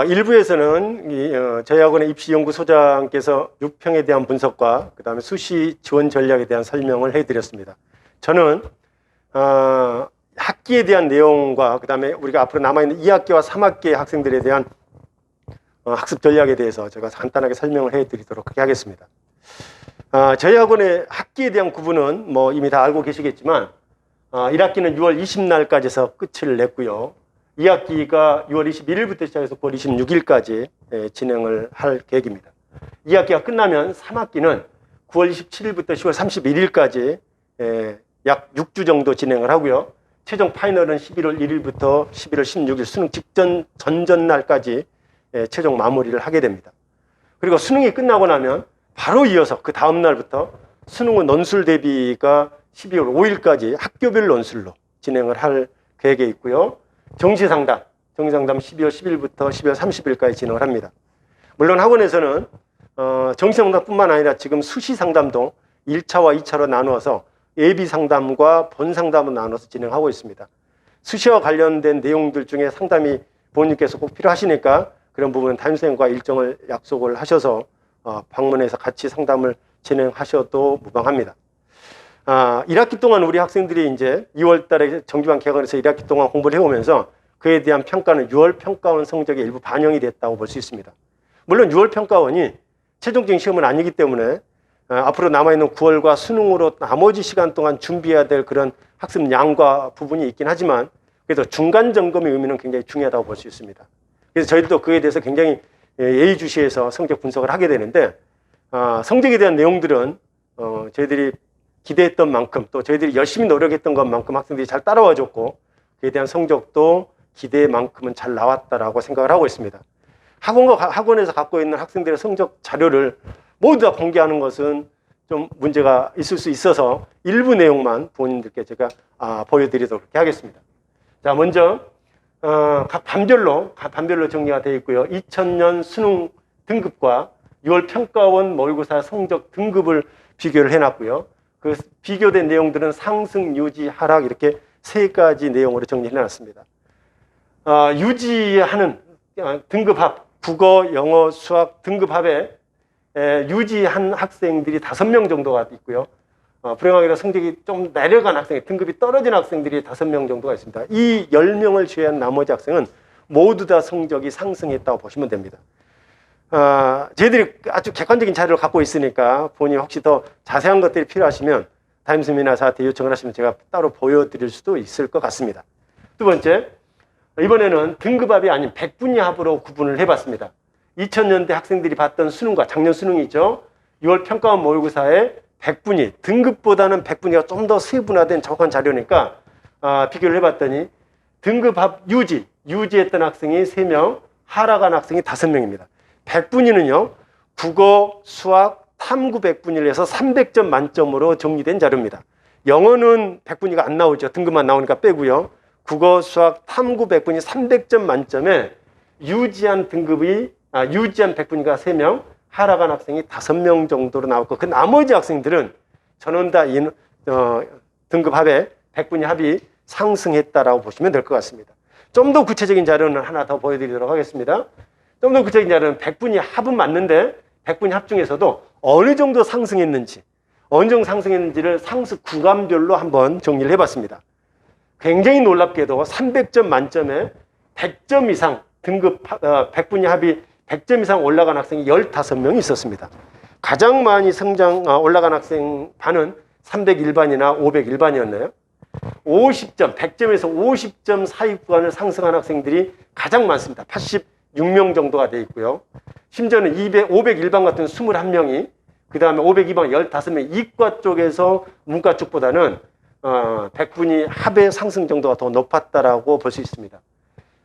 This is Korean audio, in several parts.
일부에서는 저희 학원의 입시연구소장께서 육평에 대한 분석과 그 다음에 수시 지원 전략에 대한 설명을 해드렸습니다. 저는 학기에 대한 내용과 그 다음에 우리가 앞으로 남아있는 2학기와 3학기의 학생들에 대한 학습 전략에 대해서 제가 간단하게 설명을 해드리도록 하겠습니다. 저희 학원의 학기에 대한 구분은 뭐 이미 다 알고 계시겠지만 1학기는 6월 20날까지 해서 끝을 냈고요. 2학기가 6월 21일부터 시작해서 9월 26일까지 진행을 할 계획입니다. 2학기가 끝나면 3학기는 9월 27일부터 10월 31일까지 약 6주 정도 진행을 하고요. 최종 파이널은 11월 1일부터 11월 16일 수능 직전 전전날까지 최종 마무리를 하게 됩니다. 그리고 수능이 끝나고 나면 바로 이어서 그 다음 날부터 수능은 논술 대비가 12월 5일까지 학교별 논술로 진행을 할 계획에 있고요. 정시상담 12월 10일부터 12월 30일까지 진행을 합니다. 물론 학원에서는 정시상담뿐만 아니라 지금 수시상담도 1차와 2차로 나누어서 예비상담과 본상담을 나눠서 진행하고 있습니다. 수시와 관련된 내용들 중에 상담이 부모님께서 꼭 필요하시니까 그런 부분은 담임선생님과 일정을 약속을 하셔서 방문해서 같이 상담을 진행하셔도 무방합니다. 1학기 동안 우리 학생들이 이제 2월 달에 정기반 개강해서 1학기 동안 공부를 해오면서 그에 대한 평가는 6월 평가원 성적에 일부 반영이 됐다고 볼 수 있습니다. 물론 6월 평가원이 최종적인 시험은 아니기 때문에 앞으로 남아있는 9월과 수능으로 나머지 시간 동안 준비해야 될 그런 학습 양과 부분이 있긴 하지만 그래도 중간 점검의 의미는 굉장히 중요하다고 볼 수 있습니다. 그래서 저희도 그에 대해서 굉장히 예의주시해서 성적 분석을 하게 되는데 성적에 대한 내용들은 저희들이 기대했던 만큼 또 저희들이 열심히 노력했던 것만큼 학생들이 잘 따라와 줬고 그에 대한 성적도 기대만큼은 잘 나왔다라고 생각을 하고 있습니다. 학원에서 갖고 있는 학생들의 성적 자료를 모두 다 공개하는 것은 좀 문제가 있을 수 있어서 일부 내용만 부모님들께 제가 보여드리도록 하겠습니다. 자, 먼저 각 반별로 정리가 되어 있고요. 2000년 수능 등급과 6월 평가원 모의고사 성적 등급을 비교를 해놨고요. 그 비교된 내용들은 상승, 유지, 하락 이렇게 세 가지 내용으로 정리해 놨습니다. 유지하는 등급합, 국어, 영어, 수학 등급합에 유지한 학생들이 5명 정도가 있고요. 불행하게도 성적이 좀 내려간 학생, 등급이 떨어진 학생들이 5명 정도가 있습니다. 이 10명을 제외한 나머지 학생은 모두 다 성적이 상승했다고 보시면 됩니다. 저희들이 아주 객관적인 자료를 갖고 있으니까 본인이 혹시 더 자세한 것들이 필요하시면 담임선생님이나 저한테 요청을 하시면 제가 따로 보여드릴 수도 있을 것 같습니다. 두 번째, 이번에는 등급합이 아닌 백분위합으로 구분을 해봤습니다. 2000년대 학생들이 봤던 수능과 작년 수능이죠. 6월 평가원 모의고사의 백분위, 등급보다는 백분위가 좀 더 세분화된 정확한 자료니까 비교를 해봤더니 등급합 유지했던 학생이 3명, 하락한 학생이 5명입니다. 백분위는요, 국어, 수학, 탐구 백분위를 해서 300점 만점으로 정리된 자료입니다. 영어는 백분위가 안 나오죠. 등급만 나오니까 빼고요. 국어, 수학, 탐구 백분위 300점 만점에 유지한 백분위가 3명, 하락한 학생이 5명 정도로 나왔고 그 나머지 학생들은 전원 다 등급합에 백분위 합이 상승했다라고 보시면 될 것 같습니다. 좀 더 구체적인 자료는 하나 더 보여드리도록 하겠습니다. 좀 더 구체적인 자료는 백분위 합은 맞는데 백분위 합 중에서도 어느 정도 상승했는지를 상습 구간별로 한번 정리를 해봤습니다. 굉장히 놀랍게도 300점 만점에 100점 이상 백분위 합이 100점 이상 올라간 학생이 15명이 있었습니다. 가장 많이 올라간 학생 반은 301반이나 501반이었나요? 50점, 100점에서 50점 사이 구간을 상승한 학생들이 가장 많습니다. 86명 정도가 되어 있고요. 심지어는 501반 같은 21명이, 그 다음에 502반 15명, 이과 쪽에서 문과 쪽보다는 백분위 합의 상승 정도가 더 높았다라고 볼 수 있습니다.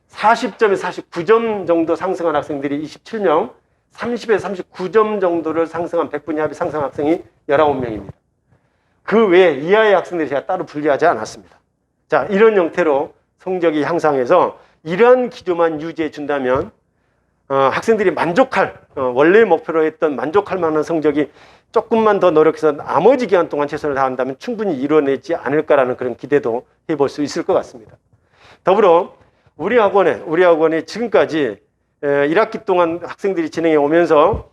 40점에서 49점 정도 상승한 학생들이 27명, 30에서 39점 정도를 상승한 백분위 합이 상승한 학생이 19명입니다. 그 외에 이하의 학생들이 제가 따로 분리하지 않았습니다. 자, 이런 형태로 성적이 향상해서 이러한 기조만 유지해 준다면 학생들이 원래 목표로 했던 만족할 만한 성적이 조금만 더 노력해서 나머지 기간 동안 최선을 다한다면 충분히 이뤄내지 않을까라는 그런 기대도 해볼 수 있을 것 같습니다. 더불어 우리 학원에 지금까지 1학기 동안 학생들이 진행해 오면서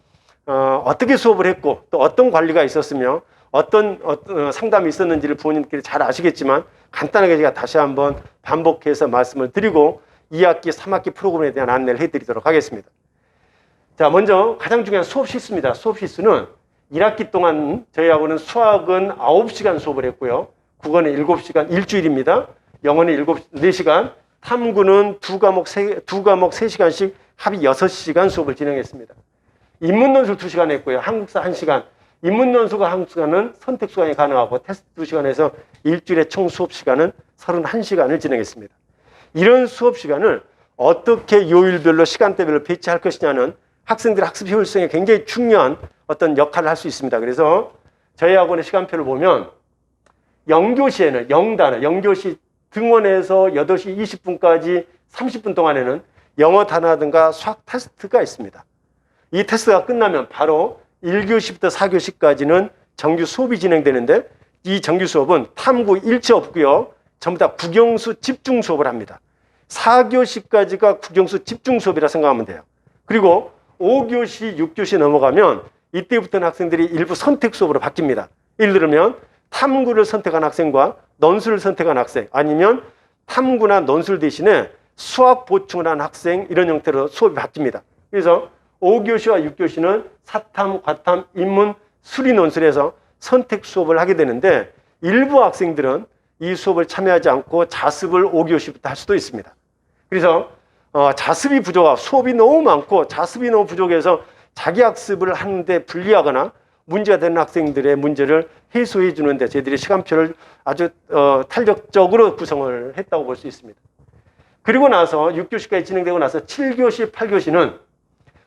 어떻게 수업을 했고 또 어떤 관리가 있었으며 어떤 상담이 있었는지를 부모님들이 잘 아시겠지만 간단하게 제가 다시 한번 반복해서 말씀을 드리고 2학기, 3학기 프로그램에 대한 안내를 해드리도록 하겠습니다. 자, 먼저 가장 중요한 수업 실수입니다. 수업 실수는 1학기 동안 저희하고는 수학은 9시간 수업을 했고요. 국어는 7시간, 일주일입니다. 영어는 4시간, 탐구는 두 과목 3시간씩 합이 6시간 수업을 진행했습니다. 인문논술 2시간 했고요. 한국사 1시간. 인문논술과 한국사는 선택 수강이 가능하고 테스트 2시간에서 일주일의 총 수업 시간은 31시간을 진행했습니다. 이런 수업 시간을 어떻게 요일별로 시간대별로 배치할 것이냐는 학생들의 학습 효율성에 굉장히 중요한 어떤 역할을 할 수 있습니다. 그래서 저희 학원의 시간표를 보면 0교시에는 0교시 등원해서 8시 20분까지 30분 동안에는 영어 단어든가 수학 테스트가 있습니다. 이 테스트가 끝나면 바로 1교시부터 4교시까지는 정규 수업이 진행되는데 이 정규 수업은 탐구 일체 없고요. 전부 다 국영수 집중 수업을 합니다. 4교시까지가 국영수 집중 수업이라 생각하면 돼요. 그리고 5교시, 6교시 넘어가면 이때부터는 학생들이 일부 선택 수업으로 바뀝니다. 예를 들면 탐구를 선택한 학생과 논술을 선택한 학생 아니면 탐구나 논술 대신에 수학 보충을 한 학생 이런 형태로 수업이 바뀝니다. 그래서 5교시와 6교시는 사탐, 과탐, 인문, 수리 논술에서 선택 수업을 하게 되는데 일부 학생들은 이 수업을 참여하지 않고 자습을 5교시부터 할 수도 있습니다. 그래서 자습이 부족하고 수업이 너무 많고 자습이 너무 부족해서 자기 학습을 하는데 불리하거나 문제가 되는 학생들의 문제를 해소해 주는데 저희들이 시간표를 아주 탄력적으로 구성을 했다고 볼 수 있습니다. 그리고 나서 6교시까지 진행되고 나서 7교시, 8교시는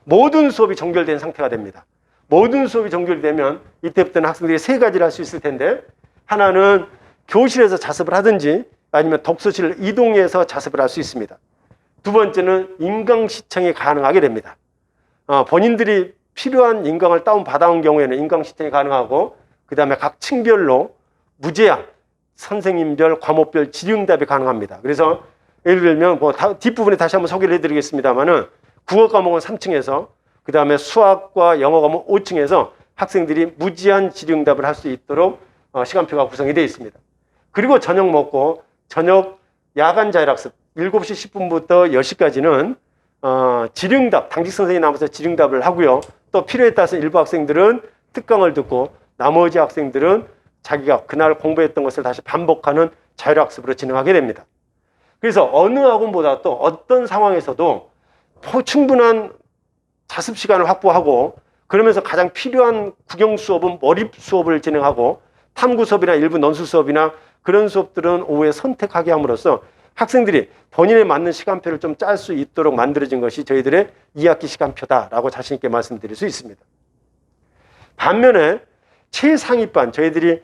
모든 수업이 정결된 상태가 됩니다. 모든 수업이 정결되면 이때부터는 학생들이 세 가지를 할 수 있을 텐데 하나는 교실에서 자습을 하든지 아니면 독서실을 이동해서 자습을 할 수 있습니다. 두 번째는 인강 시청이 가능하게 됩니다. 본인들이 필요한 인강을 다운받아온 경우에는 인강 시청이 가능하고 그 다음에 각 층별로 무제한 선생님별, 과목별 질의응답이 가능합니다. 그래서 예를 들면 뒷부분에 다시 한번 소개를 해드리겠습니다만은 국어 과목은 3층에서 그 다음에 수학과 영어 과목 5층에서 학생들이 무제한 질의응답을 할 수 있도록 시간표가 구성이 되어 있습니다. 그리고 저녁 먹고 저녁 야간 자율학습 7시 10분부터 10시까지는 질의응답, 당직 선생님이 나와서 질의응답을 하고요. 또 필요에 따라서 일부 학생들은 특강을 듣고 나머지 학생들은 자기가 그날 공부했던 것을 다시 반복하는 자율학습으로 진행하게 됩니다. 그래서 어느 학원보다 또 어떤 상황에서도 충분한 자습 시간을 확보하고 그러면서 가장 필요한 국영 수업은 몰입 수업을 진행하고 탐구 수업이나 일부 논술 수업이나 그런 수업들은 오후에 선택하게 함으로써 학생들이 본인에 맞는 시간표를 좀 짤 수 있도록 만들어진 것이 저희들의 2학기 시간표다라고 자신 있게 말씀드릴 수 있습니다. 반면에 최상위반 저희들이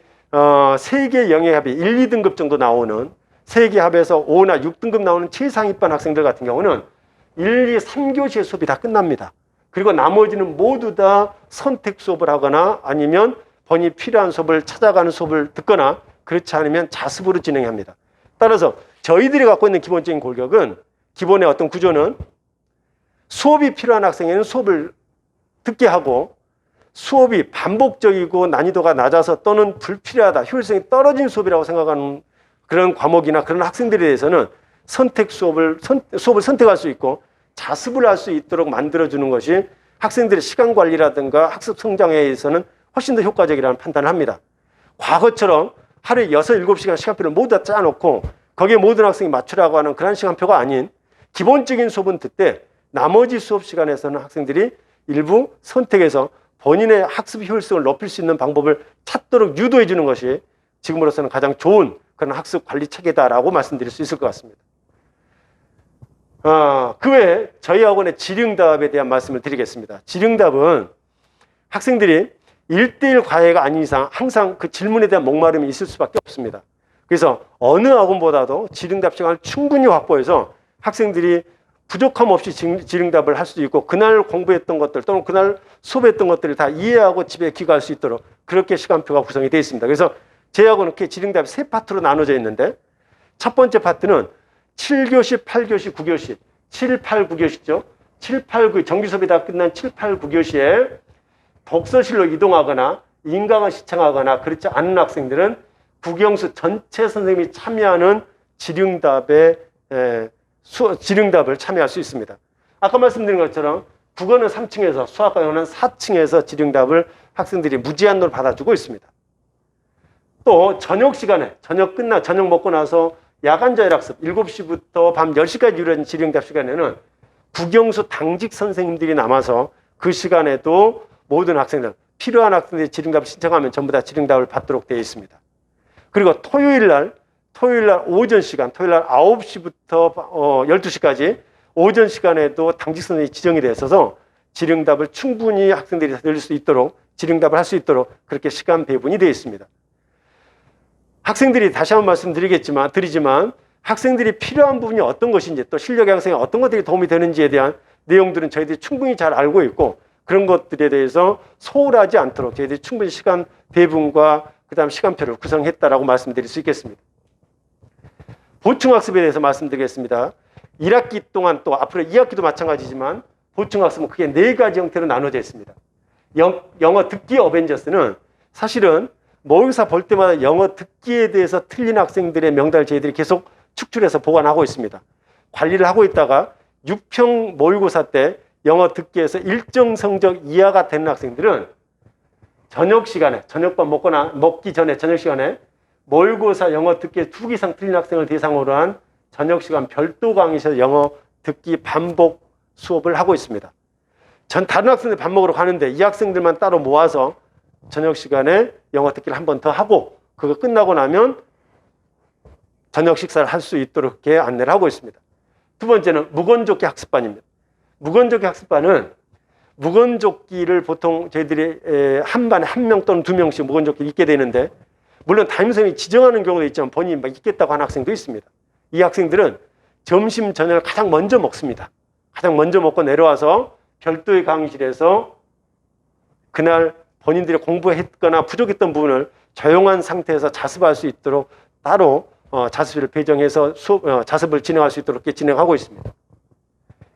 세계 영예합이 1, 2등급 정도 나오는 세계 합에서 5나 6등급 나오는 최상위반 학생들 같은 경우는 1, 2, 3교시의 수업이 다 끝납니다. 그리고 나머지는 모두 다 선택 수업을 하거나 아니면 본인이 필요한 수업을 찾아가는 수업을 듣거나 그렇지 않으면 자습으로 진행합니다. 따라서 저희들이 갖고 있는 기본적인 골격은 기본의 어떤 구조는 수업이 필요한 학생에는 수업을 듣게 하고 수업이 반복적이고 난이도가 낮아서 또는 불필요하다, 효율성이 떨어진 수업이라고 생각하는 그런 과목이나 그런 학생들에 대해서는 선택 수업을 선택할 수 있고 자습을 할 수 있도록 만들어주는 것이 학생들의 시간 관리라든가 학습 성장에 의해서는 훨씬 더 효과적이라는 판단을 합니다. 과거처럼 하루에 6, 7시간 시간표를 모두 다 짜놓고 거기에 모든 학생이 맞추라고 하는 그런 시간표가 아닌 기본적인 수업은 듣되 나머지 수업 시간에서는 학생들이 일부 선택해서 본인의 학습 효율성을 높일 수 있는 방법을 찾도록 유도해 주는 것이 지금으로서는 가장 좋은 그런 학습 관리 체계다라고 말씀드릴 수 있을 것 같습니다. 그 외에 저희 학원의 질의응답에 대한 말씀을 드리겠습니다. 질의응답은 학생들이 1:1 과외가 아닌 이상 항상 그 질문에 대한 목마름이 있을 수밖에 없습니다. 그래서 어느 학원보다도 질의응답 시간을 충분히 확보해서 학생들이 부족함 없이 질의응답을 할 수 있고 그날 공부했던 것들 또는 그날 수업했던 것들을 다 이해하고 집에 귀가할 수 있도록 그렇게 시간표가 구성이 되어 있습니다. 그래서 제 학원은 이렇게 질의응답이 3파트로 나눠져 있는데 첫 번째 파트는 7교시, 8교시, 9교시, 7, 8, 9교시죠. 7, 8, 9 정규 수업이 다 끝난 7, 8, 9교시에 독서실로 이동하거나 인강을 시청하거나 그렇지 않은 학생들은 국영수 전체 선생님이 참여하는 질의응답을 참여할 수 있습니다. 아까 말씀드린 것처럼 국어는 3층에서 수학과 영어는 4층에서 질의응답을 학생들이 무제한으로 받아주고 있습니다. 또 저녁 시간에 저녁 먹고 나서 야간 자율학습 7시부터 밤 10시까지 이루어진 질의응답 시간에는 국영수 당직 선생님들이 남아서 그 시간에도 모든 학생들 필요한 학생들이 질의응답을 신청하면 전부 다 질의응답을 받도록 되어 있습니다. 그리고 토요일 날 오전 시간 토요일 날 9시부터 12시까지 오전 시간에도 당직 선생님이 지정이 되어 있어서 질의응답을 충분히 학생들이 들을 수 있도록 질의응답을 할 수 있도록 그렇게 시간 배분이 되어 있습니다. 학생들이 다시 한번 드리지만 학생들이 필요한 부분이 어떤 것인지 또 실력의 학생이 어떤 것들이 도움이 되는지에 대한 내용들은 저희들이 충분히 잘 알고 있고 그런 것들에 대해서 소홀하지 않도록 저희들이 충분히 시간 배분과 그다음 시간표를 구성했다라고 말씀드릴 수 있겠습니다. 보충학습에 대해서 말씀드리겠습니다. 1학기 동안 또 앞으로 2학기도 마찬가지지만 보충학습은 크게 4가지 형태로 나눠져 있습니다. 영어 듣기 어벤져스는 사실은 모의고사 볼 때마다 영어 듣기에 대해서 틀린 학생들의 명단을 저희들이 계속 축출해서 보관하고 있습니다. 관리를 하고 있다가 6평 모의고사 때 영어 듣기에서 일정 성적 이하가 되는 학생들은 저녁 시간에 저녁밥 먹기 전에 저녁 시간에 모의고사 영어 듣기에 2개 이상 틀린 학생을 대상으로 한 저녁 시간 별도 강의실에서 영어 듣기 반복 수업을 하고 있습니다. 다른 학생들 밥 먹으러 가는데 이 학생들만 따로 모아서 저녁 시간에 영어 듣기를 한 번 더 하고 그거 끝나고 나면 저녁 식사를 할 수 있도록 이렇게 안내를 하고 있습니다. 두 번째는 무건조끼 학습반입니다. 무건조끼 학습반은 무건조끼를 보통 저희들이 한 반에 1명 또는 2명씩 무건조끼를 입게 되는데 물론 담임선생님이 지정하는 경우도 있지만 본인이 막 입겠다고 하는 학생도 있습니다. 이 학생들은 점심 저녁을 가장 먼저 먹습니다. 가장 먼저 먹고 내려와서 별도의 강의실에서 그날 본인들이 공부했거나 부족했던 부분을 조용한 상태에서 자습할 수 있도록 따로 자습실을 배정해서 자습을 진행할 수 있도록 이렇게 진행하고 있습니다.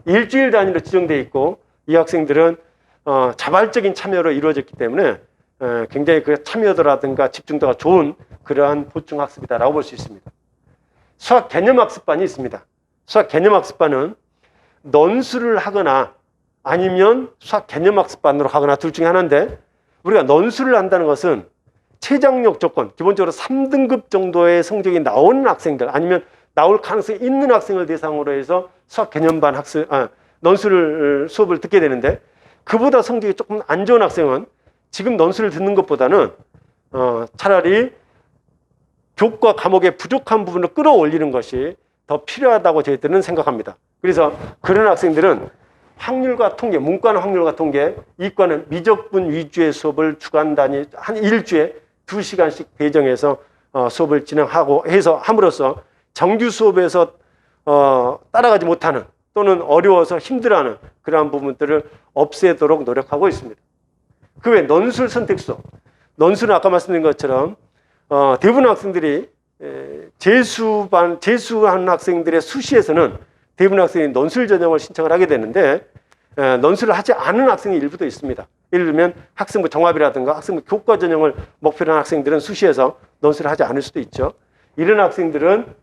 일주일 단위로 지정되어 있고 이 학생들은 자발적인 참여로 이루어졌기 때문에 굉장히 그 참여도라든가 집중도가 좋은 그러한 보충학습이다라고 볼 수 있습니다. 수학 개념학습반이 있습니다. 수학 개념학습반은 논술을 하거나 아니면 수학 개념학습반으로 하거나 둘 중에 하나인데 우리가 논술을 한다는 것은 최장력 조건, 기본적으로 3등급 정도의 성적이 나오는 학생들 아니면 나올 가능성이 있는 학생을 대상으로 해서 수학 개념반 논술 수업을 듣게 되는데 그보다 성적이 조금 안 좋은 학생은 지금 논술을 듣는 것보다는 차라리 교과 과목의 부족한 부분을 끌어올리는 것이 더 필요하다고 저희들은 생각합니다. 그래서 그런 학생들은 확률과 통계, 문과는 확률과 통계, 이과는 미적분 위주의 수업을 주간 단위 한 일주에 2시간씩 배정해서 수업을 진행하고 해서 함으로써 정규 수업에서 따라가지 못하는 또는 어려워서 힘들어하는 그러한 부분들을 없애도록 노력하고 있습니다. 그 외 논술 선택 수업, 논술은 아까 말씀드린 것처럼 대부분 학생들이 재수한 학생들의 수시에서는 대부분 학생이 논술 전형을 신청을 하게 되는데 논술을 하지 않은 학생이 일부도 있습니다. 예를 들면 학생부 종합이라든가 학생부 교과 전형을 목표로 한 학생들은 수시에서 논술을 하지 않을 수도 있죠. 이런 학생들은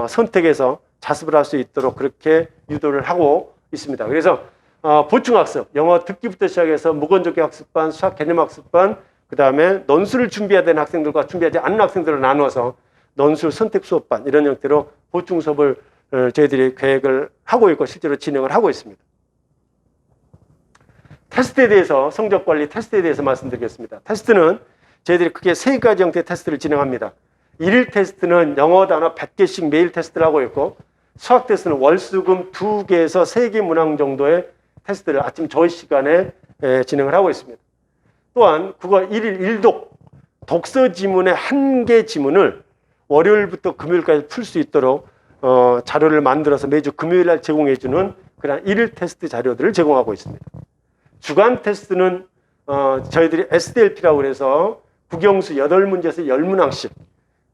선택해서 자습을 할 수 있도록 그렇게 유도를 하고 있습니다. 그래서 보충학습, 영어 듣기부터 시작해서 무건조기 학습반, 수학 개념학습반, 그 다음에 논술을 준비해야 되는 학생들과 준비하지 않는 학생들을 나누어서 논술 선택 수업반 이런 형태로 보충 수업을 저희들이 계획을 하고 있고 실제로 진행을 하고 있습니다. 테스트에 대해서 성적관리 테스트에 대해서 말씀드리겠습니다. 테스트는 저희들이 크게 3가지 형태의 테스트를 진행합니다. 1일 테스트는 영어 단어 100개씩 매일 테스트를 하고 있고 수학 테스트는 월수금 2개에서 3개 문항 정도의 테스트를 아침 저희 시간에 진행을 하고 있습니다. 또한 국어 1일 1독 독서 지문의 1개 지문을 월요일부터 금요일까지 풀 수 있도록 자료를 만들어서 매주 금요일 날 제공해주는 그런 1일 테스트 자료들을 제공하고 있습니다. 주간 테스트는 저희들이 SDLP라고 해서 국영수 8문제에서 10문항씩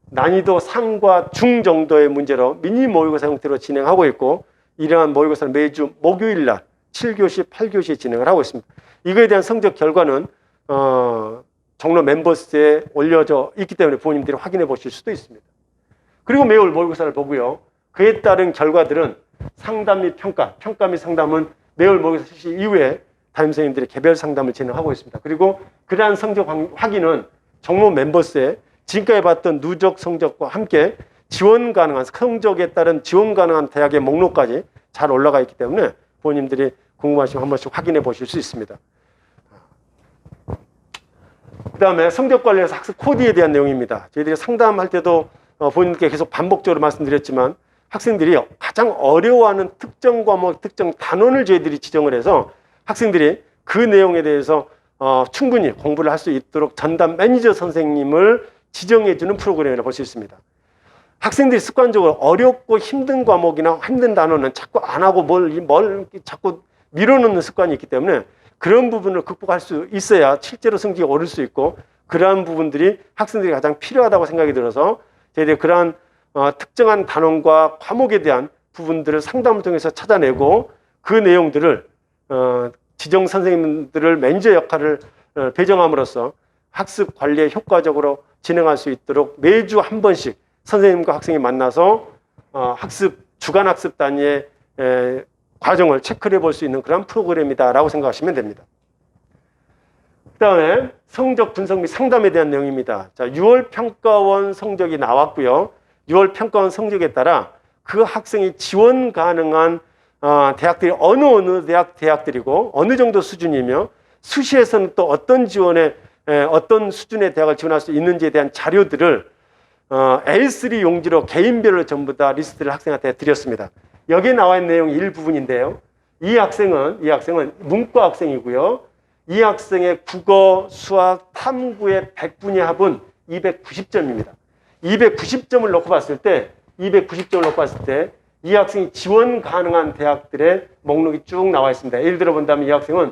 난이도 상과 중 정도의 문제로 미니 모의고사 형태로 진행하고 있고 이러한 모의고사는 매주 목요일 날 7교시, 8교시 진행을 하고 있습니다. 이거에 대한 성적 결과는 종로 멤버스에 올려져 있기 때문에 부모님들이 확인해 보실 수도 있습니다. 그리고 매월 모의고사를 보고요. 그에 따른 결과들은 상담 및 평가 및 상담은 매월 모의고사 실시 이후에 담임선생님들이 개별 상담을 진행하고 있습니다. 그리고 그러한 성적 확인은 종로 멤버스에 지금까지 봤던 누적 성적과 함께 지원 가능한 성적에 따른 지원 가능한 대학의 목록까지 잘 올라가 있기 때문에 부모님들이 궁금하시면 한 번씩 확인해 보실 수 있습니다. 그 다음에 성적 관련해서 학습 코드에 대한 내용입니다. 저희들이 상담할 때도 부모님께 계속 반복적으로 말씀드렸지만 학생들이 가장 어려워하는 특정 과목, 특정 단원을 저희들이 지정을 해서 학생들이 그 내용에 대해서 충분히 공부를 할 수 있도록 전담 매니저 선생님을 지정해주는 프로그램이라고 볼 수 있습니다. 학생들이 습관적으로 어렵고 힘든 과목이나 힘든 단어는 자꾸 안 하고 뭘 자꾸 밀어넣는 습관이 있기 때문에 그런 부분을 극복할 수 있어야 실제로 성적이 오를 수 있고 그러한 부분들이 학생들이 가장 필요하다고 생각이 들어서 저희들이 그러한 특정한 단원과 과목에 대한 부분들을 상담을 통해서 찾아내고 그 내용들을 지정 선생님들을 매니저 역할을 배정함으로써 학습 관리에 효과적으로 진행할 수 있도록 매주 한 번씩 선생님과 학생이 만나서 주간 학습 단위의 과정을 체크해 볼 수 있는 그런 프로그램이다라고 생각하시면 됩니다. 그 다음에 성적 분석 및 상담에 대한 내용입니다. 자, 6월 평가원 성적이 나왔고요. 6월 평가원 성적에 따라 그 학생이 지원 가능한 대학들이 어느 대학들이고 어느 정도 수준이며 수시에서는 또 어떤 어떤 수준의 대학을 지원할 수 있는지에 대한 자료들을 A3 용지로 개인별로 전부 다 리스트를 학생한테 드렸습니다. 여기에 나와 있는 내용이 일부분인데요. 이 학생은 문과 학생이고요. 이 학생의 국어, 수학, 탐구의 100분위 합은 290점입니다. 290점을 놓고 봤을 때 이 학생이 지원 가능한 대학들의 목록이 쭉 나와 있습니다. 예를 들어 본다면 이 학생은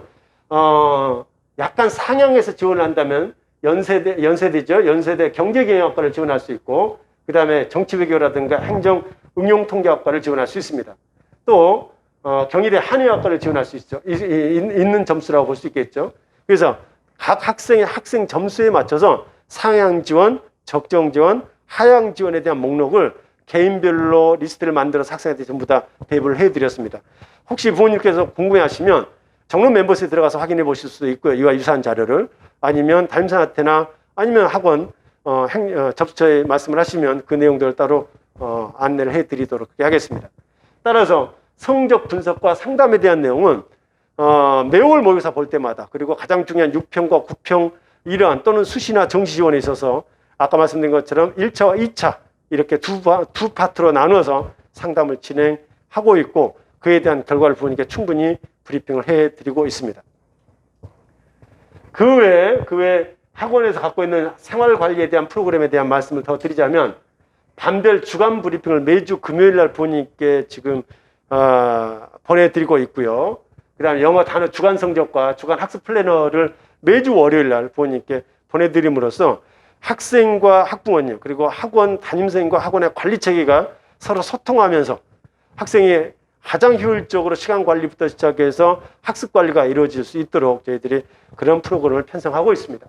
약간 상향해서 지원을 한다면 연세대죠. 연세대 경제경영학과를 지원할 수 있고 그 다음에 정치외교라든가 행정응용통계학과를 지원할 수 있습니다. 또 경희대 한의학과를 지원할 수 있는 점수라고 볼 수 있겠죠. 그래서 각 학생의 학생 점수에 맞춰서 상향 지원, 적정 지원, 하향 지원에 대한 목록을 개인별로 리스트를 만들어서 학생한테 전부 다 배부를 해드렸습니다. 혹시 부모님께서 궁금해하시면 정론 멤버스에 들어가서 확인해 보실 수도 있고요. 이와 유사한 자료를 아니면 담임선한테나 아니면 학원 접수처에 말씀을 하시면 그 내용들을 따로 안내를 해드리도록 하겠습니다. 따라서 성적 분석과 상담에 대한 내용은 매월 모의고사 볼 때마다 그리고 가장 중요한 6평과 9평 이러한 또는 수시나 정시 지원에 있어서 아까 말씀드린 것처럼 1차와 2차 이렇게 두 파트로 나누어서 상담을 진행하고 있고 그에 대한 결과를 부모님께 충분히 브리핑을 해드리고 있습니다. 그 외에 학원에서 갖고 있는 생활관리에 대한 프로그램에 대한 말씀을 더 드리자면 반별 주간 브리핑을 매주 금요일 날 부모님께 지금 보내드리고 있고요. 그 다음에 영어 단어 주간 성적과 주간 학습 플래너를 매주 월요일 날 부모님께 보내드림으로써 학생과 학부모님 그리고 학원 담임선생님과 학원의 관리체계가 서로 소통하면서 학생이 가장 효율적으로 시간 관리부터 시작해서 학습 관리가 이루어질 수 있도록 저희들이 그런 프로그램을 편성하고 있습니다.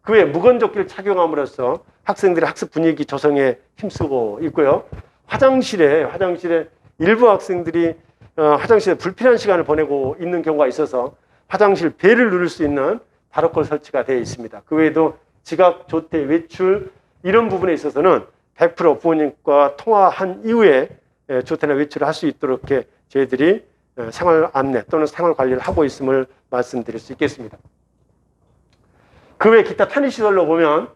그 외에 무건조끼를 착용함으로써 학생들의 학습 분위기 조성에 힘쓰고 있고요. 화장실에 일부 학생들이 화장실에 불필요한 시간을 보내고 있는 경우가 있어서 화장실 벨을 누를 수 있는 바로콜 설치가 되어 있습니다. 그 외에도 지각, 조퇴, 외출 이런 부분에 있어서는 100% 부모님과 통화한 이후에 조퇴나 외출을 할 수 있도록 이렇게 저희들이 생활 안내 또는 생활 관리를 하고 있음을 말씀드릴 수 있겠습니다. 그 외 기타 편의시설로 보면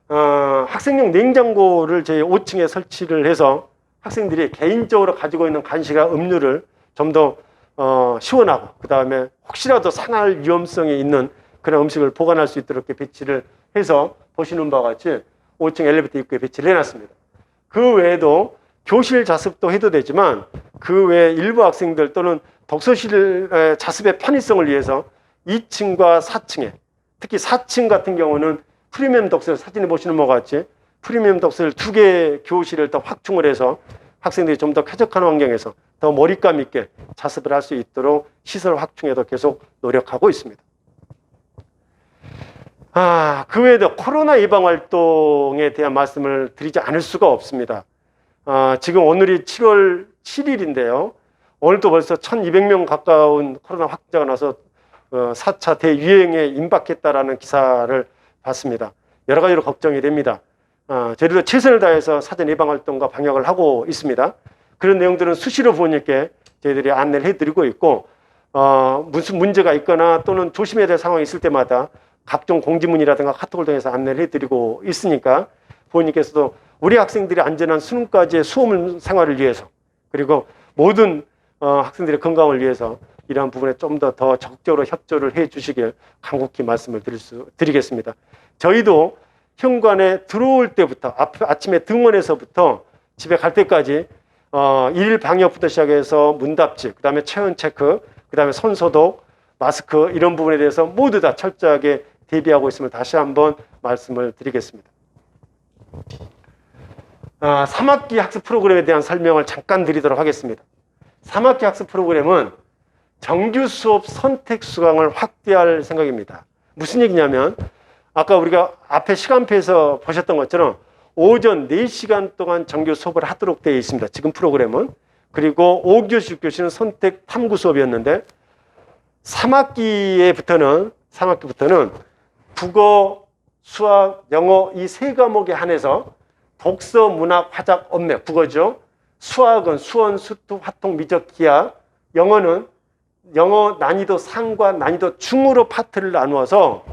학생용 냉장고를 저희 5층에 설치를 해서 학생들이 개인적으로 가지고 있는 간식이나 음료를 좀 더 시원하고 그 다음에 혹시라도 상할 위험성이 있는 그런 음식을 보관할 수 있도록 이렇게 배치를 해서 보시는 바와 같이 5층 엘리베이터 입구에 배치를 해놨습니다. 그 외에도 교실 자습도 해도 되지만 그 외에 일부 학생들 또는 독서실 자습의 편의성을 위해서 2층과 4층에 특히 4층 같은 경우는 프리미엄 독서실 사진에 보시는 바와 같이 프리미엄 독서실 2개 교실을 더 확충을 해서 학생들이 좀 더 쾌적한 환경에서 더 몰입감 있게 자습을 할 수 있도록 시설 확충에도 계속 노력하고 있습니다. 그 외에도 코로나 예방 활동에 대한 말씀을 드리지 않을 수가 없습니다. 지금 오늘이 7월 7일인데요. 오늘도 벌써 1200명 가까운 코로나 확진자가 나서 4차 대유행에 임박했다라는 기사를 봤습니다. 여러 가지로 걱정이 됩니다. 저희도 최선을 다해서 사전 예방 활동과 방역을 하고 있습니다. 그런 내용들은 수시로 부모님께 저희들이 안내를 해드리고 있고, 무슨 문제가 있거나 또는 조심해야 될 상황이 있을 때마다 각종 공지문이라든가 카톡을 통해서 안내를 해드리고 있으니까 부모님께서도 우리 학생들이 안전한 수능까지의 수험 생활을 위해서, 그리고 모든 학생들의 건강을 위해서 이러한 부분에 좀 더 적극적으로 협조를 해 주시길 간곡히 말씀을 드리겠습니다. 저희도 현관에 들어올 때부터, 아침에 등원해서부터 집에 갈 때까지 일일 방역부터 시작해서 문답지, 그 다음에 체온 체크, 그 다음에 손 소독, 마스크 이런 부분에 대해서 모두 다 철저하게 대비하고 있음을 다시 한번 말씀을 드리겠습니다. 3학기 학습 프로그램에 대한 설명을 잠깐 드리도록 하겠습니다. 3학기 학습 프로그램은 정규 수업 선택 수강을 확대할 생각입니다. 무슨 얘기냐면 아까 우리가 앞에 시간표에서 보셨던 것처럼 오전 4시간 동안 정규 수업을 하도록 되어 있습니다. 지금 프로그램은. 그리고 5교시, 6교시는 선택 탐구 수업이었는데 3학기부터는 국어, 수학, 영어 이 세 과목에 한해서 독서, 문학, 화작, 언맥, 국어죠. 수학은 수원, 수투, 화통, 미적, 기하. 영어는 영어 난이도 상과 난이도 중으로 파트를 나누어서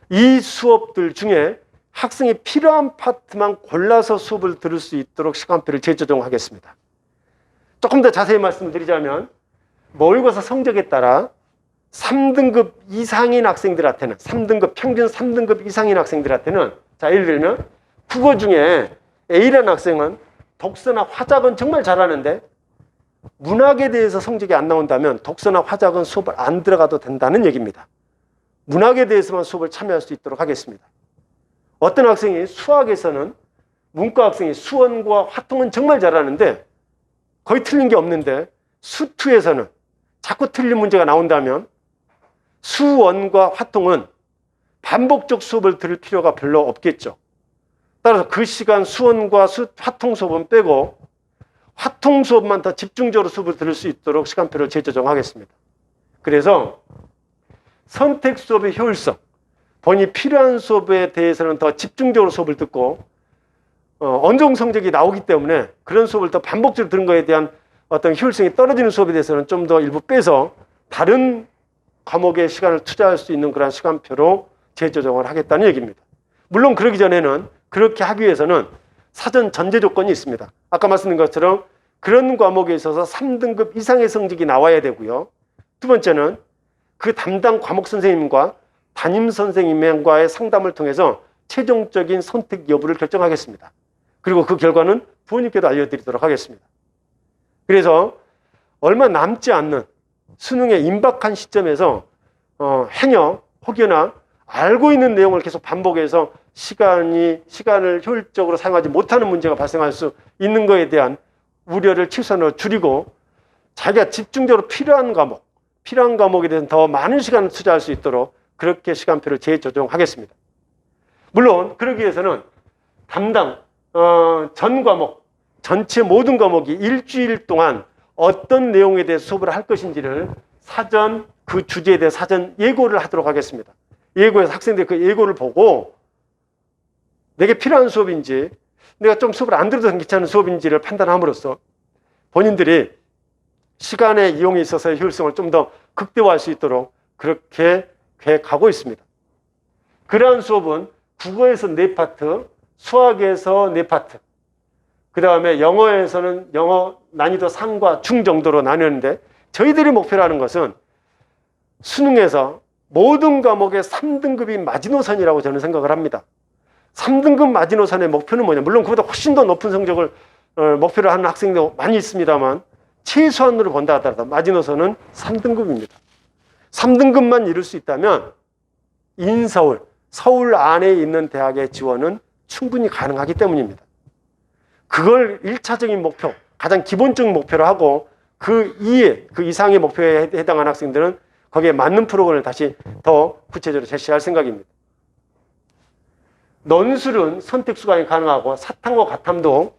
이 수업들 중에 학생이 필요한 파트만 골라서 수업을 들을 수 있도록 시간표를 재조정하겠습니다. 조금 더 자세히 말씀드리자면 모의고사 성적에 따라 3등급 이상인 학생들한테는 3등급 평균 3등급 이상인 학생들한테는 자 예를 들면 국어 중에 A라는 학생은 독서나 화작은 정말 잘하는데 문학에 대해서 성적이 안 나온다면 독서나 화작은 수업을 안 들어가도 된다는 얘기입니다. 문학에 대해서만 수업을 참여할 수 있도록 하겠습니다. 어떤 학생이 수학에서는 문과 학생이 수원과 화통은 정말 잘하는데 거의 틀린 게 없는데 수투에서는 자꾸 틀린 문제가 나온다면 수원과 화통은 반복적 수업을 들을 필요가 별로 없겠죠. 따라서 그 시간 수원과 화통 수업은 빼고 화통 수업만 더 집중적으로 수업을 들을 수 있도록 시간표를 재조정하겠습니다. 그래서 선택 수업의 효율성, 본인이 필요한 수업에 대해서는 더 집중적으로 수업을 듣고 어느 정도 성적이 나오기 때문에 그런 수업을 더 반복적으로 들은 거에 대한 어떤 효율성이 떨어지는 수업에 대해서는 좀 더 일부 빼서 다른 과목에 시간을 투자할 수 있는 그런 시간표로 재조정을 하겠다는 얘기입니다. 물론 그러기 전에는 그렇게 하기 위해서는 사전 전제 조건이 있습니다. 아까 말씀드린 것처럼 그런 과목에 있어서 3등급 이상의 성적이 나와야 되고요. 두 번째는 그 담당 과목 선생님과 담임 선생님과의 상담을 통해서 최종적인 선택 여부를 결정하겠습니다. 그리고 그 결과는 부모님께도 알려드리도록 하겠습니다. 그래서 얼마 남지 않는 수능에 임박한 시점에서 행여 혹여나 알고 있는 내용을 계속 반복해서 시간을 효율적으로 사용하지 못하는 문제가 발생할 수 있는 것에 대한 우려를 최소한으로 줄이고 자기가 집중적으로 필요한 과목에 대해서 더 많은 시간을 투자할 수 있도록 그렇게 시간표를 재조정하겠습니다. 물론 그러기 위해서는 담당 전 과목, 전체 모든 과목이 일주일 동안 어떤 내용에 대해서 수업을 할 것인지를 사전 그 주제에 대해 사전 예고를 하도록 하겠습니다. 예고해서 학생들이 그 예고를 보고 내게 필요한 수업인지 내가 좀 수업을 안 들어도 괜찮은 수업인지를 판단함으로써 본인들이 시간의 이용에 있어서의 효율성을 좀 더 극대화할 수 있도록 그렇게 계획하고 있습니다. 그러한 수업은 국어에서 4파트, 수학에서 4파트, 그 다음에 영어에서는 영어 난이도 상과 중 정도로 나뉘었는데 저희들이 목표로 하는 것은 수능에서 모든 과목의 3등급이 마지노선이라고 저는 생각을 합니다. 3등급 마지노선의 목표는 뭐냐? 물론 그보다 훨씬 더 높은 성적을 목표로 하는 학생도 많이 있습니다만 최소한으로 본다 하더라도 마지노선은 3등급입니다. 3등급만 이룰 수 있다면 인서울, 서울 안에 있는 대학의 지원은 충분히 가능하기 때문입니다. 그걸 1차적인 목표, 가장 기본적인 목표로 하고 그 이상의 목표에 해당하는 학생들은 거기에 맞는 프로그램을 다시 더 구체적으로 제시할 생각입니다. 논술은 선택 수강이 가능하고 사탐과 가탐도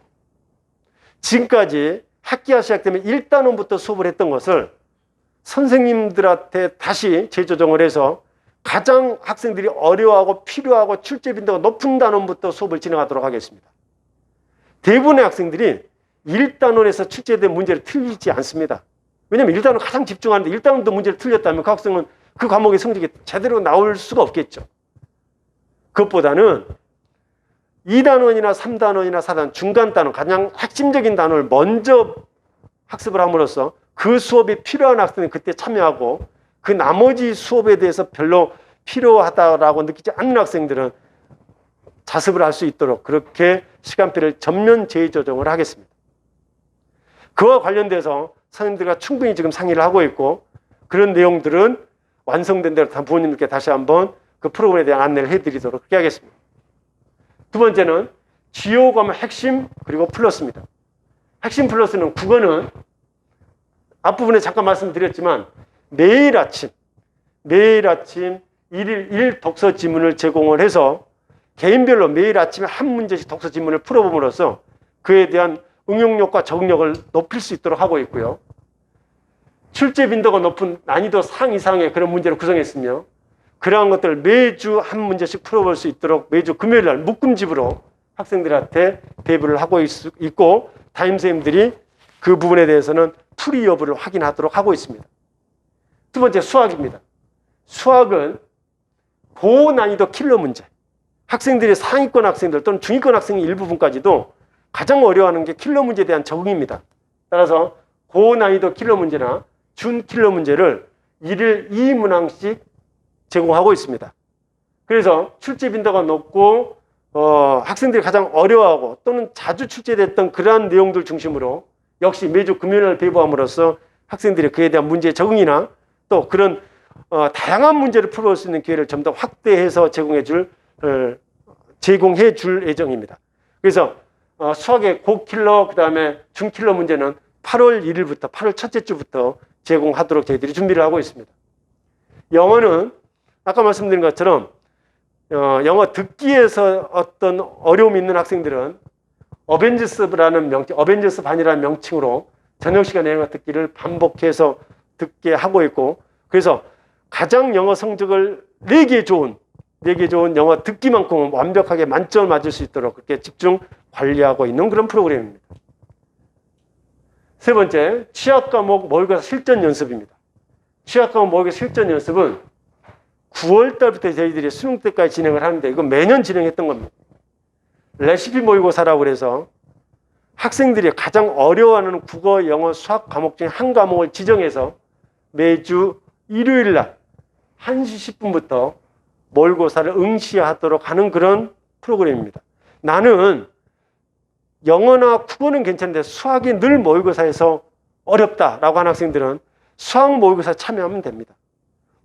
지금까지 학기가 시작되면 1단원부터 수업을 했던 것을 선생님들한테 다시 재조정을 해서 가장 학생들이 어려워하고 필요하고 출제 빈도가 높은 단원부터 수업을 진행하도록 하겠습니다. 대부분의 학생들이 1단원에서 출제된 문제를 틀리지 않습니다. 왜냐하면 1단원 가장 집중하는데 1단원도 문제를 틀렸다면 그 학생은 그 과목의 성적이 제대로 나올 수가 없겠죠. 그것보다는 2단원이나 3단원이나 4단원, 중간 단원, 가장 핵심적인 단원을 먼저 학습을 함으로써 그 수업이 필요한 학생은 그때 참여하고 그 나머지 수업에 대해서 별로 필요하다라고 느끼지 않는 학생들은 자습을 할 수 있도록 그렇게 시간표를 전면 재조정을 하겠습니다. 그와 관련돼서 선생님들과 충분히 지금 상의를 하고 있고 그런 내용들은 완성된 대로 다 부모님들께 다시 한번 그 프로그램에 대한 안내를 해드리도록 그렇게 하겠습니다. 두 번째는 주요 과목 핵심 그리고 플러스입니다. 핵심 플러스는 국어는 앞부분에 잠깐 말씀드렸지만 매일 아침 일일 1 독서 지문을 제공을 해서 개인별로 매일 아침에 한 문제씩 독서 지문을 풀어봄으로써 그에 대한 응용력과 적응력을 높일 수 있도록 하고 있고요. 출제 빈도가 높은 난이도 상 이상의 그런 문제를 구성했으며 그러한 것들을 매주 한 문제씩 풀어볼 수 있도록 매주 금요일 날 묶음집으로 학생들한테 배부를 하고 있고 담임선생님들이 그 부분에 대해서는 풀이 여부를 확인하도록 하고 있습니다. 두 번째 수학입니다. 수학은 고난이도 킬러 문제. 학생들이 상위권 학생들 또는 중위권 학생의 일부분까지도 가장 어려워하는 게 킬러 문제에 대한 적응입니다. 따라서 고난이도 킬러 문제나 준 킬러 문제를 일일 2문항씩 제공하고 있습니다. 그래서 출제 빈도가 높고 학생들이 가장 어려워하고 또는 자주 출제됐던 그러한 내용들 중심으로 역시 매주 금요일을 배부함으로써 학생들이 그에 대한 문제의 적응이나 또 그런 다양한 문제를 풀어볼 수 있는 기회를 좀 더 확대해서 제공해 줄 예정입니다. 그래서 수학의 고킬러 그다음에 중킬러 문제는 8월 1일부터 8월 첫째 주부터 제공하도록 저희들이 준비를 하고 있습니다. 영어는 아까 말씀드린 것처럼 영어 듣기에서 어떤 어려움이 있는 학생들은 어벤져스라는 명칭, 어벤져스 반이라는 명칭으로 저녁 시간에 영어 듣기를 반복해서 듣게 하고 있고 그래서 가장 영어 성적을 내게 좋은 영어 듣기만큼은 완벽하게 만점을 맞을 수 있도록 그렇게 집중 관리하고 있는 그런 프로그램입니다. 세 번째, 취약 과목 모의고사 실전 연습입니다. 취약 과목 모의고사 실전 연습은 9월 달부터 저희들이 수능 때까지 진행을 하는데 이거 매년 진행했던 겁니다. 레시피 모의고사라고 그래서 학생들이 가장 어려워하는 국어, 영어, 수학 과목 중에 한 과목을 지정해서 매주 일요일 날 1시 10분부터 모의고사를 응시하도록 하는 그런 프로그램입니다. 나는 영어나 국어는 괜찮은데 수학이 늘 모의고사에서 어렵다라고 하는 학생들은 수학 모의고사에 참여하면 됩니다.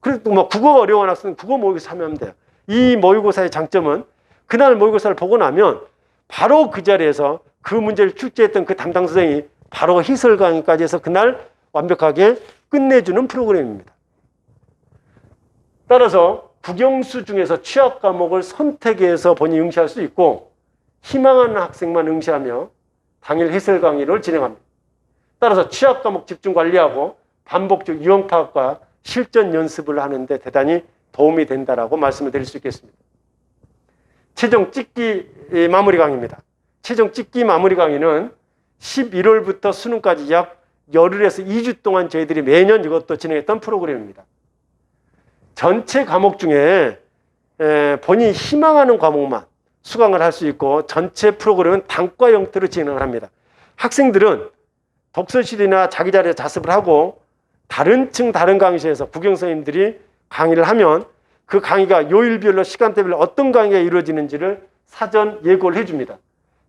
그리고 뭐 국어 어려워하는 학생은 국어 모의고사 참여하면 돼요. 이 모의고사의 장점은 그날 모의고사를 보고 나면 바로 그 자리에서 그 문제를 출제했던 그 담당 선생이 바로 해설 강의까지 해서 그날 완벽하게 끝내주는 프로그램입니다. 따라서 국영수 중에서 취약 과목을 선택해서 본인이 응시할 수 있고 희망하는 학생만 응시하며 당일 해설 강의를 진행합니다. 따라서 취약 과목 집중 관리하고 반복적 유형 파악과 실전 연습을 하는데 대단히 도움이 된다라고 말씀을 드릴 수 있겠습니다. 최종 찍기 마무리 강의입니다. 최종 찍기 마무리 강의는 11월부터 수능까지 약 열흘에서 2주 동안 저희들이 매년 이것도 진행했던 프로그램입니다. 전체 과목 중에 본인이 희망하는 과목만 수강을 할 수 있고 전체 프로그램은 단과 형태로 진행을 합니다. 학생들은 독서실이나 자기 자리에 자습을 하고 다른 강의실에서 국영 선생님들이 강의를 하면 그 강의가 요일별로 시간대별로 어떤 강의가 이루어지는지를 사전 예고를 해줍니다.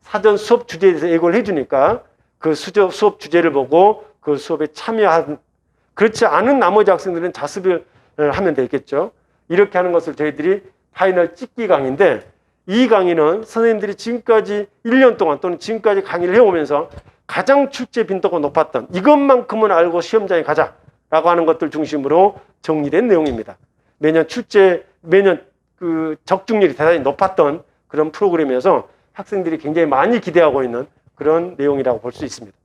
사전 수업 주제에 대해서 예고를 해주니까 그 수업 주제를 보고 그 수업에 참여한 그렇지 않은 나머지 학생들은 자습을 하면 되겠죠. 이렇게 하는 것을 저희들이 파이널 찍기 강의인데 이 강의는 선생님들이 지금까지 1년 동안 또는 지금까지 강의를 해오면서 가장 출제 빈도가 높았던 이것만큼은 알고 시험장에 가자라고 하는 것들 중심으로 정리된 내용입니다. 매년 그 적중률이 대단히 높았던 그런 프로그램이어서 학생들이 굉장히 많이 기대하고 있는 그런 내용이라고 볼 수 있습니다.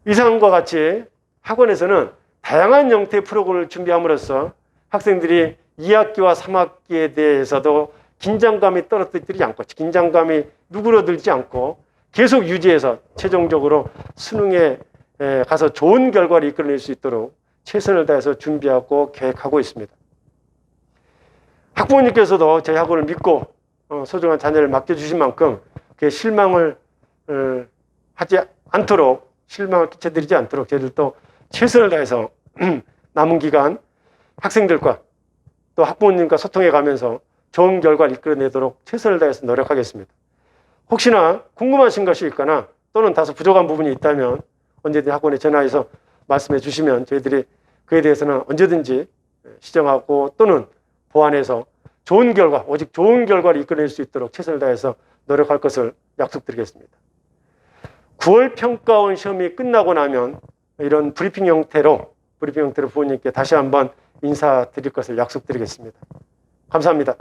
이상과 같이 학원에서는 다양한 형태의 프로그램을 준비함으로써 학생들이 2학기와 3학기에 대해서도 긴장감이 떨어뜨리지 않고 긴장감이 누그러들지 않고 계속 유지해서 최종적으로 수능에 가서 좋은 결과를 이끌어낼 수 있도록 최선을 다해서 준비하고 계획하고 있습니다. 학부모님께서도 저희 학원을 믿고 소중한 자녀를 맡겨주신 만큼 그 실망을 하지 않도록 실망을 끼쳐드리지 않도록 저희들도 최선을 다해서 남은 기간 학생들과 또 학부모님과 소통해 가면서 좋은 결과를 이끌어내도록 최선을 다해서 노력하겠습니다. 혹시나 궁금하신 것이 있거나 또는 다소 부족한 부분이 있다면 언제든지 학원에 전화해서 말씀해 주시면 저희들이 그에 대해서는 언제든지 시정하고 또는 보완해서 좋은 결과, 오직 좋은 결과를 이끌어낼 수 있도록 최선을 다해서 노력할 것을 약속드리겠습니다. 9월 평가원 시험이 끝나고 나면 이런 브리핑 형태로 부모님께 다시 한번 인사드릴 것을 약속드리겠습니다. 감사합니다.